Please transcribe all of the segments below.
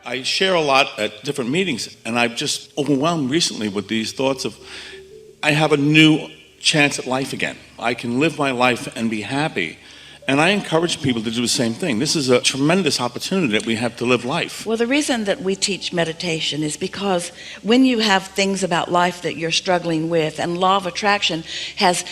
I share a lot at different meetings, and I've just overwhelmed recently with these thoughts of, I have a new chance at life again. I can live my life and be happy. And I encourage people to do the same thing. This is a tremendous opportunity that we have to live life. Well, the reason that we teach meditation is because when you have things about life that you're struggling with, and law of attraction has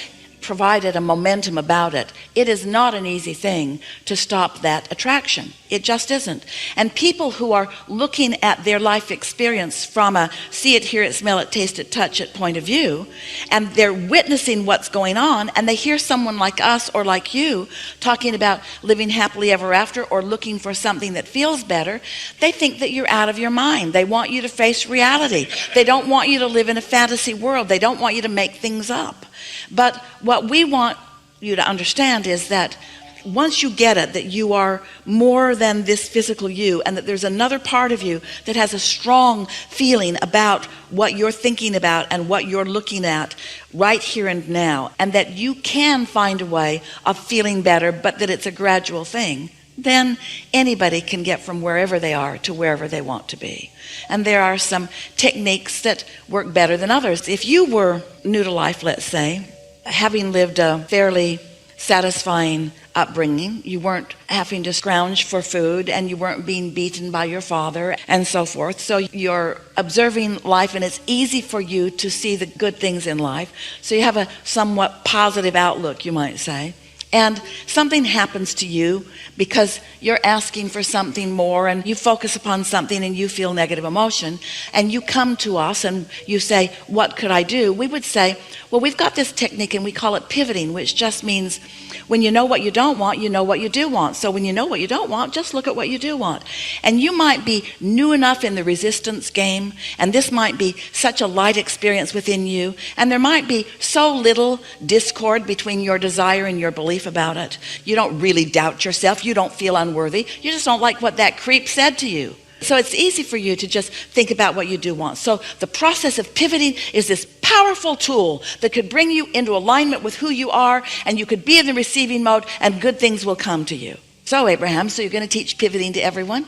provided a momentum about it, it is not an easy thing to stop that attraction. It just isn't. And people who are looking at their life experience from a see it, hear it, smell it, taste it, touch it point of view, and they're witnessing what's going on, and they hear someone like us or like you talking about living happily ever after or looking for something that feels better, they think that you're out of your mind. They want you to face reality. They don't want you to live in a fantasy world. They don't want you to make things up. But what we want you to understand is that once you get it, that you are more than this physical you, and that there's another part of you that has a strong feeling about what you're thinking about and what you're looking at right here and now, and that you can find a way of feeling better, but that it's a gradual thing, then anybody can get from wherever they are to wherever they want to be. And there are some techniques that work better than others. If you were new to life, let's say, having lived a fairly satisfying upbringing, you weren't having to scrounge for food, and you weren't being beaten by your father and so forth, so you're observing life, and it's easy for you to see the good things in life, so you have a somewhat positive outlook, you might say. And something happens to you because you're asking for something more, and you focus upon something and you feel negative emotion, and you come to us and you say, what could I do? We would say, well, we've got this technique and we call it pivoting, which just means when you know what you don't want, you know what you do want. So when you know what you don't want, just look at what you do want. And you might be new enough in the resistance game, and this might be such a light experience within you, and there might be so little discord between your desire and your belief about it. You don't really doubt yourself. You don't feel unworthy. You just don't like what that creep said to you. So it's easy for you to just think about what you do want. So the process of pivoting is this powerful tool that could bring you into alignment with who you are, and you could be in the receiving mode, and good things will come to you. So Abraham, so you're going to teach pivoting to everyone?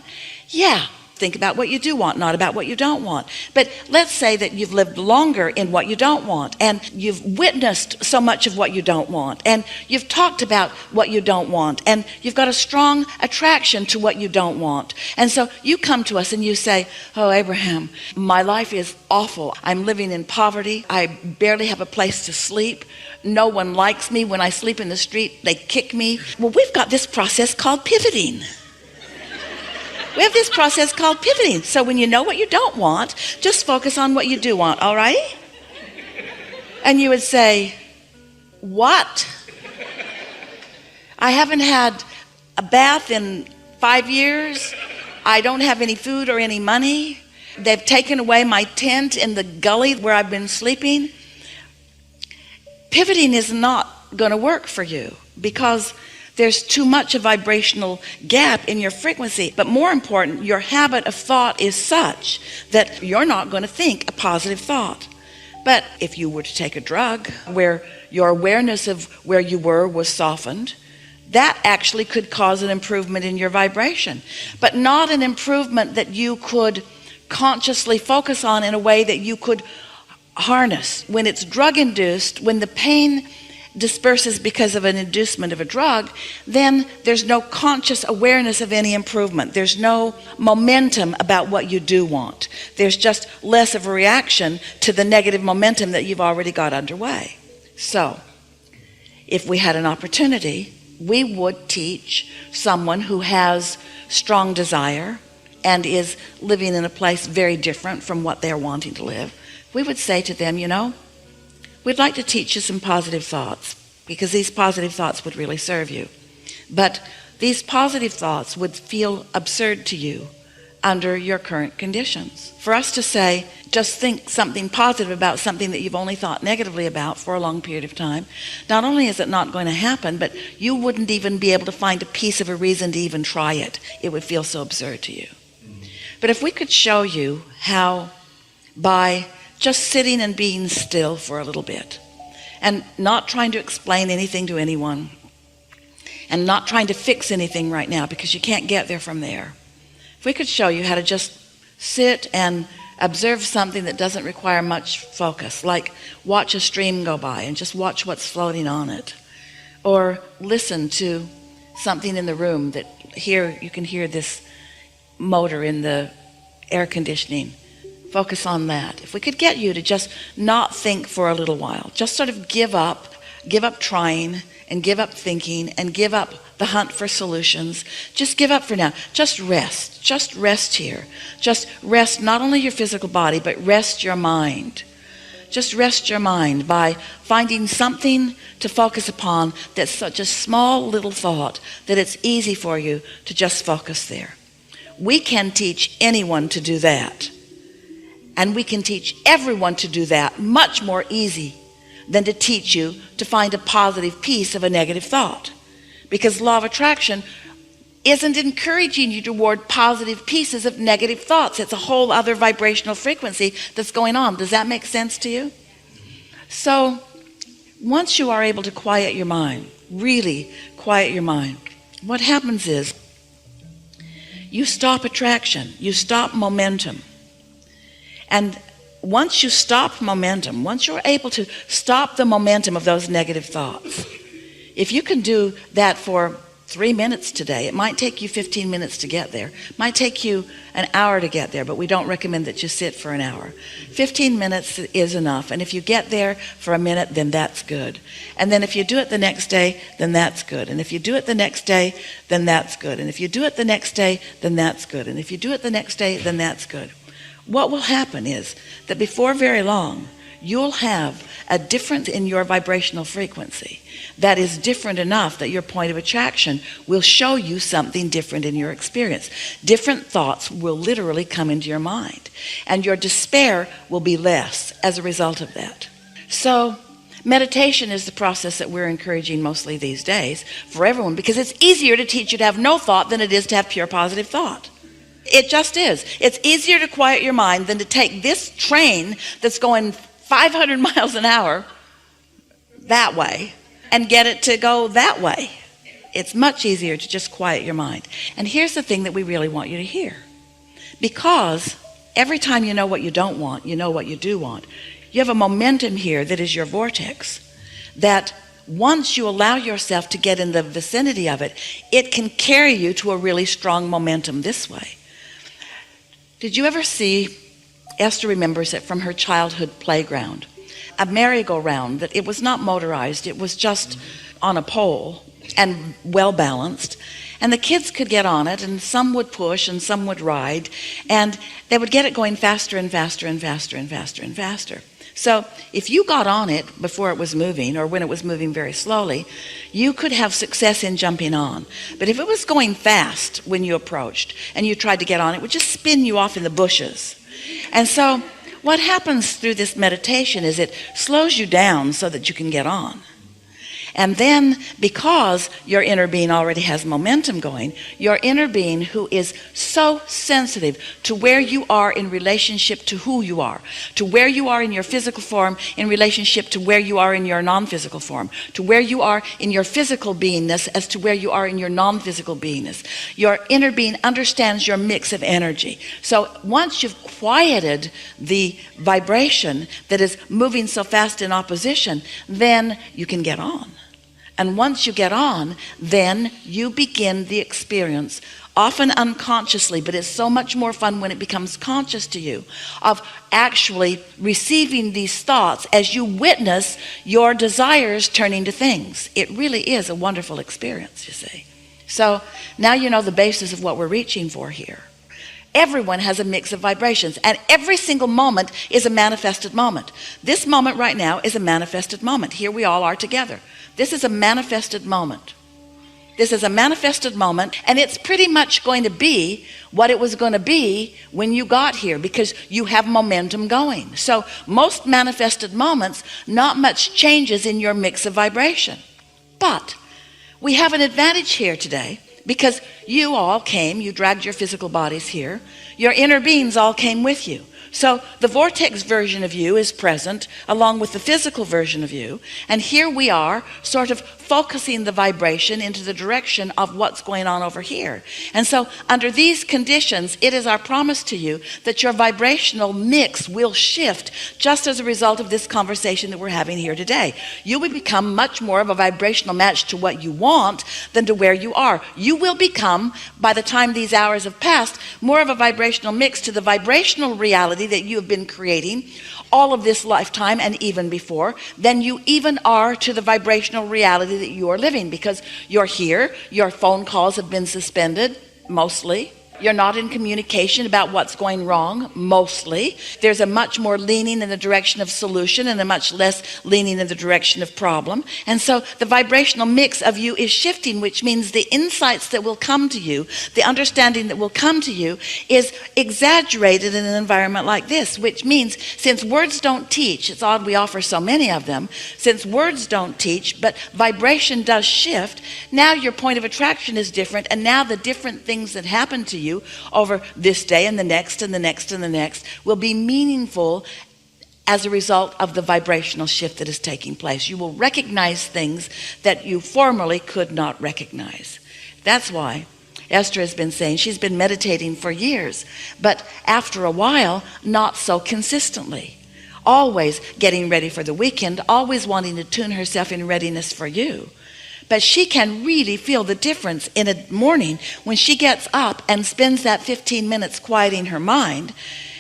Yeah. Think about what you do want, not about what you don't want. But let's say that you've lived longer in what you don't want, and you've witnessed so much of what you don't want, and you've talked about what you don't want, and you've got a strong attraction to what you don't want. And so you come to us and you say, oh, Abraham, my life is awful. I'm living in poverty. I barely have a place to sleep. No one likes me. When I sleep in the street, they kick me. Well, we've got this process called pivoting. We have this process called pivoting. So when you know what you don't want, just focus on what you do want, all right? And you would say, what? I haven't had a bath in 5 years. I don't have any food or any money. They've taken away my tent in the gully where I've been sleeping. Pivoting is not going to work for you because there's too much a vibrational gap in your frequency. But more important, your habit of thought is such that you're not going to think a positive thought. But if you were to take a drug where your awareness of where you were was softened, that actually could cause an improvement in your vibration, but not an improvement that you could consciously focus on in a way that you could harness. When it's drug induced, when the pain disperses because of an inducement of a drug, then there's no conscious awareness of any improvement. There's no momentum about what you do want. There's just less of a reaction to the negative momentum that you've already got underway. So if we had an opportunity, we would teach someone who has strong desire and is living in a place very different from what they're wanting to live. We would say to them, you know, we'd like to teach you some positive thoughts, because these positive thoughts would really serve you. But these positive thoughts would feel absurd to you under your current conditions. For us to say, just think something positive about something that you've only thought negatively about for a long period of time, not only is it not going to happen, but you wouldn't even be able to find a piece of a reason to even try it. It would feel so absurd to you. But if we could show you how by just sitting and being still for a little bit, and not trying to explain anything to anyone, and not trying to fix anything right now, because you can't get there from there, If we could show you how to just sit and observe something that doesn't require much focus, like watch a stream go by and just watch what's floating on it, or listen to something in the room that you can hear this motor in the air conditioning. Focus on that. If we could get you to just not think for a little while, just sort of give up trying and give up thinking and give up the hunt for solutions. Just give up for now. Just rest here. Just rest not only your physical body, but rest your mind. Just rest your mind by finding something to focus upon that's such a small little thought that it's easy for you to just focus there. We can teach anyone to do that. And we can teach everyone to do that much more easy than to teach you to find a positive piece of a negative thought. Because law of attraction isn't encouraging you toward positive pieces of negative thoughts. It's a whole other vibrational frequency that's going on. Does that make sense to you? So once you are able to quiet your mind, really quiet your mind, what happens is you stop attraction, you stop momentum. And once you stop momentum, once you're able to stop the momentum of those negative thoughts, if you can do that for 3 minutes today, it might take you 15 minutes to get there. It might take you an hour to get there, but we don't recommend that you sit for an hour. 15 minutes is enough. And if you get there for a minute, then that's good. And then if you do it the next day, then that's good. And if you do it the next day, then that's good. And if you do it the next day, then that's good. And if you do it the next day, then that's good. What will happen is that before very long, you'll have a difference in your vibrational frequency that is different enough that your point of attraction will show you something different in your experience. Different thoughts will literally come into your mind, and your despair will be less as a result of that. So meditation is the process that we're encouraging mostly these days for everyone, because it's easier to teach you to have no thought than it is to have pure positive thought. It just is. It's easier to quiet your mind than to take this train that's going 500 miles an hour that way and get it to go that way. It's much easier to just quiet your mind. And here's the thing that we really want you to hear. Because every time you know what you don't want, you know what you do want. You have a momentum here that is your vortex, that once you allow yourself to get in the vicinity of it, it can carry you to a really strong momentum this way. Did you ever see, Esther remembers it from her childhood playground, a merry-go-round that it was not motorized, it was just on a pole and well balanced, and the kids could get on it, and some would push and some would ride, and they would get it going faster and faster and faster and faster and faster. So if you got on it before it was moving, or when it was moving very slowly, you could have success in jumping on. But if it was going fast when you approached and you tried to get on, it would just spin you off in the bushes. And so what happens through this meditation is it slows you down so that you can get on. And then, because your inner being already has momentum going, your inner being, who is so sensitive to where you are in relationship to who you are, to where you are in your physical form in relationship to where you are in your non-physical form, to where you are in your physical beingness as to where you are in your non-physical beingness. Your inner being understands your mix of energy. So once you've quieted the vibration that is moving so fast in opposition, then you can get on. And once you get on, then you begin the experience, often unconsciously, but it's so much more fun when it becomes conscious to you, of actually receiving these thoughts as you witness your desires turning to things. It really is a wonderful experience, you see. So now you know the basis of what we're reaching for here. Everyone has a mix of vibrations, and every single moment is a manifested moment. This moment right now is a manifested moment. Here we all are together. This is a manifested moment. This is a manifested moment, and it's pretty much going to be what it was going to be when you got here, because you have momentum going. So most manifested moments, not much changes in your mix of vibration. But we have an advantage here today, because you all came, you dragged your physical bodies here. Your inner beings all came with you. So the vortex version of you is present along with the physical version of you. And here we are sort of focusing the vibration into the direction of what's going on over here. And so under these conditions, it is our promise to you that your vibrational mix will shift just as a result of this conversation that we're having here today. You will become much more of a vibrational match to what you want than to where you are. You will become, by the time these hours have passed, more of a vibrational mix to the vibrational reality that you have been creating all of this lifetime and even before than you even are to the vibrational reality that you are living, because you're here, your phone calls have been suspended mostly. You're not in communication about what's going wrong, mostly. There's a much more leaning in the direction of solution and a much less leaning in the direction of problem. And so the vibrational mix of you is shifting, which means the insights that will come to you, the understanding that will come to you is exaggerated in an environment like this, which means since words don't teach, it's odd we offer so many of them, since words don't teach, but vibration does shift, now your point of attraction is different, and now the different things that happen to you over this day and the next and the next and the next will be meaningful as a result of the vibrational shift that is taking place. You will recognize things that you formerly could not recognize. That's why Esther has been saying she's been meditating for years, but after a while, not so consistently. Always getting ready for the weekend, always wanting to tune herself in readiness for you. But she can really feel the difference in a morning when she gets up and spends that 15 minutes quieting her mind,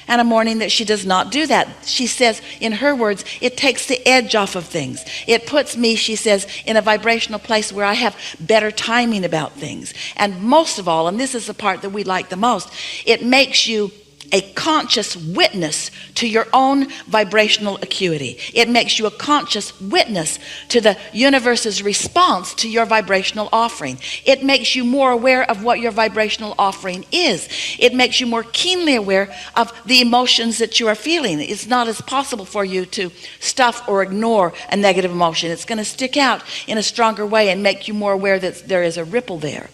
and a morning that she does not do that. She says, in her words, it takes the edge off of things. It puts me, she says, in a vibrational place where I have better timing about things. And most of all, and this is the part that we like the most, it makes you a conscious witness to your own vibrational acuity. It makes you a conscious witness to the universe's response to your vibrational offering. It makes you more aware of what your vibrational offering is. It makes you more keenly aware of the emotions that you are feeling. It's not as possible for you to stuff or ignore a negative emotion. It's going to stick out in a stronger way and make you more aware that there is a ripple there.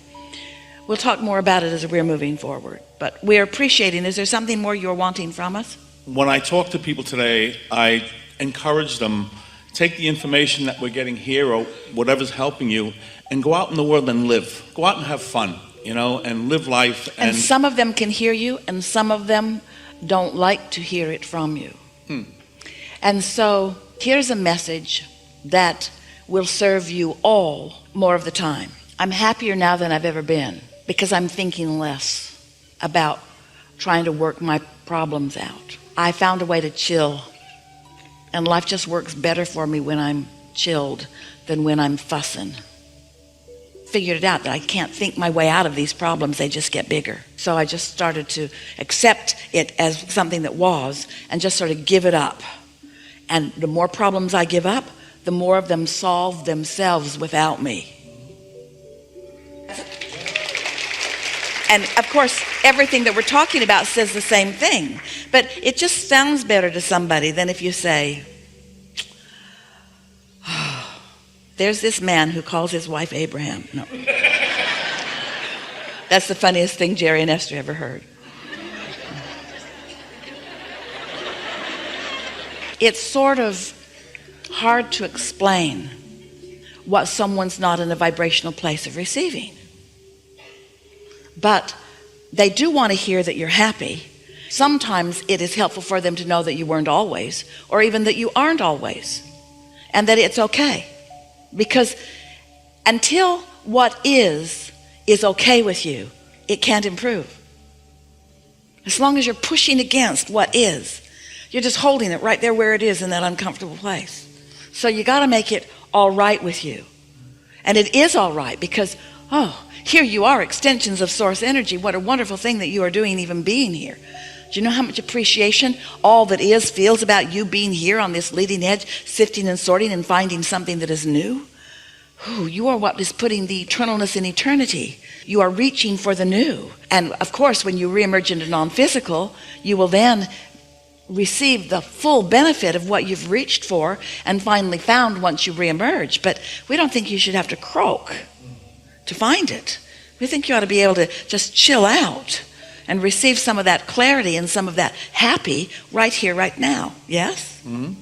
We'll talk more about it as we're moving forward, but we're appreciating. Is there something more you're wanting from us? When I talk to people today, I encourage them, take the information that we're getting here or whatever's helping you and go out in the world and live. Go out and have fun, and live life. And some of them can hear you and some of them don't like to hear it from you. And so here's a message that will serve you all more of the time. I'm happier now than I've ever been, because I'm thinking less about trying to work my problems out. I found a way to chill, and life just works better for me when I'm chilled than when I'm fussing. Figured it out that I can't think my way out of these problems, they just get bigger. So I just started to accept it as something that was and just sort of give it up. And the more problems I give up, the more of them solve themselves without me. And of course, everything that we're talking about says the same thing, but it just sounds better to somebody than if you say, oh, there's this man who calls his wife Abraham. No. That's the funniest thing Jerry and Esther ever heard. It's sort of hard to explain what someone's not in a vibrational place of receiving. But they do want to hear that you're happy. Sometimes it is helpful for them to know that you weren't always, or even that you aren't always, and that it's okay. Because until what is okay with you, it can't improve. As long as you're pushing against what is, you're just holding it right there where it is in that uncomfortable place. So you got to make it all right with you. And it is all right because, here you are, extensions of source energy. What a wonderful thing that you are doing, even being here. Do you know how much appreciation all that is feels about you being here on this leading edge, sifting and sorting and finding something that is new? You are what is putting the eternalness in eternity. You are reaching for the new. And of course, when you reemerge into non-physical, you will then receive the full benefit of what you've reached for and finally found once you reemerge. But we don't think you should have to croak to find it. We think you ought to be able to just chill out and receive some of that clarity and some of that happy right here, right now. Yes? Mhm.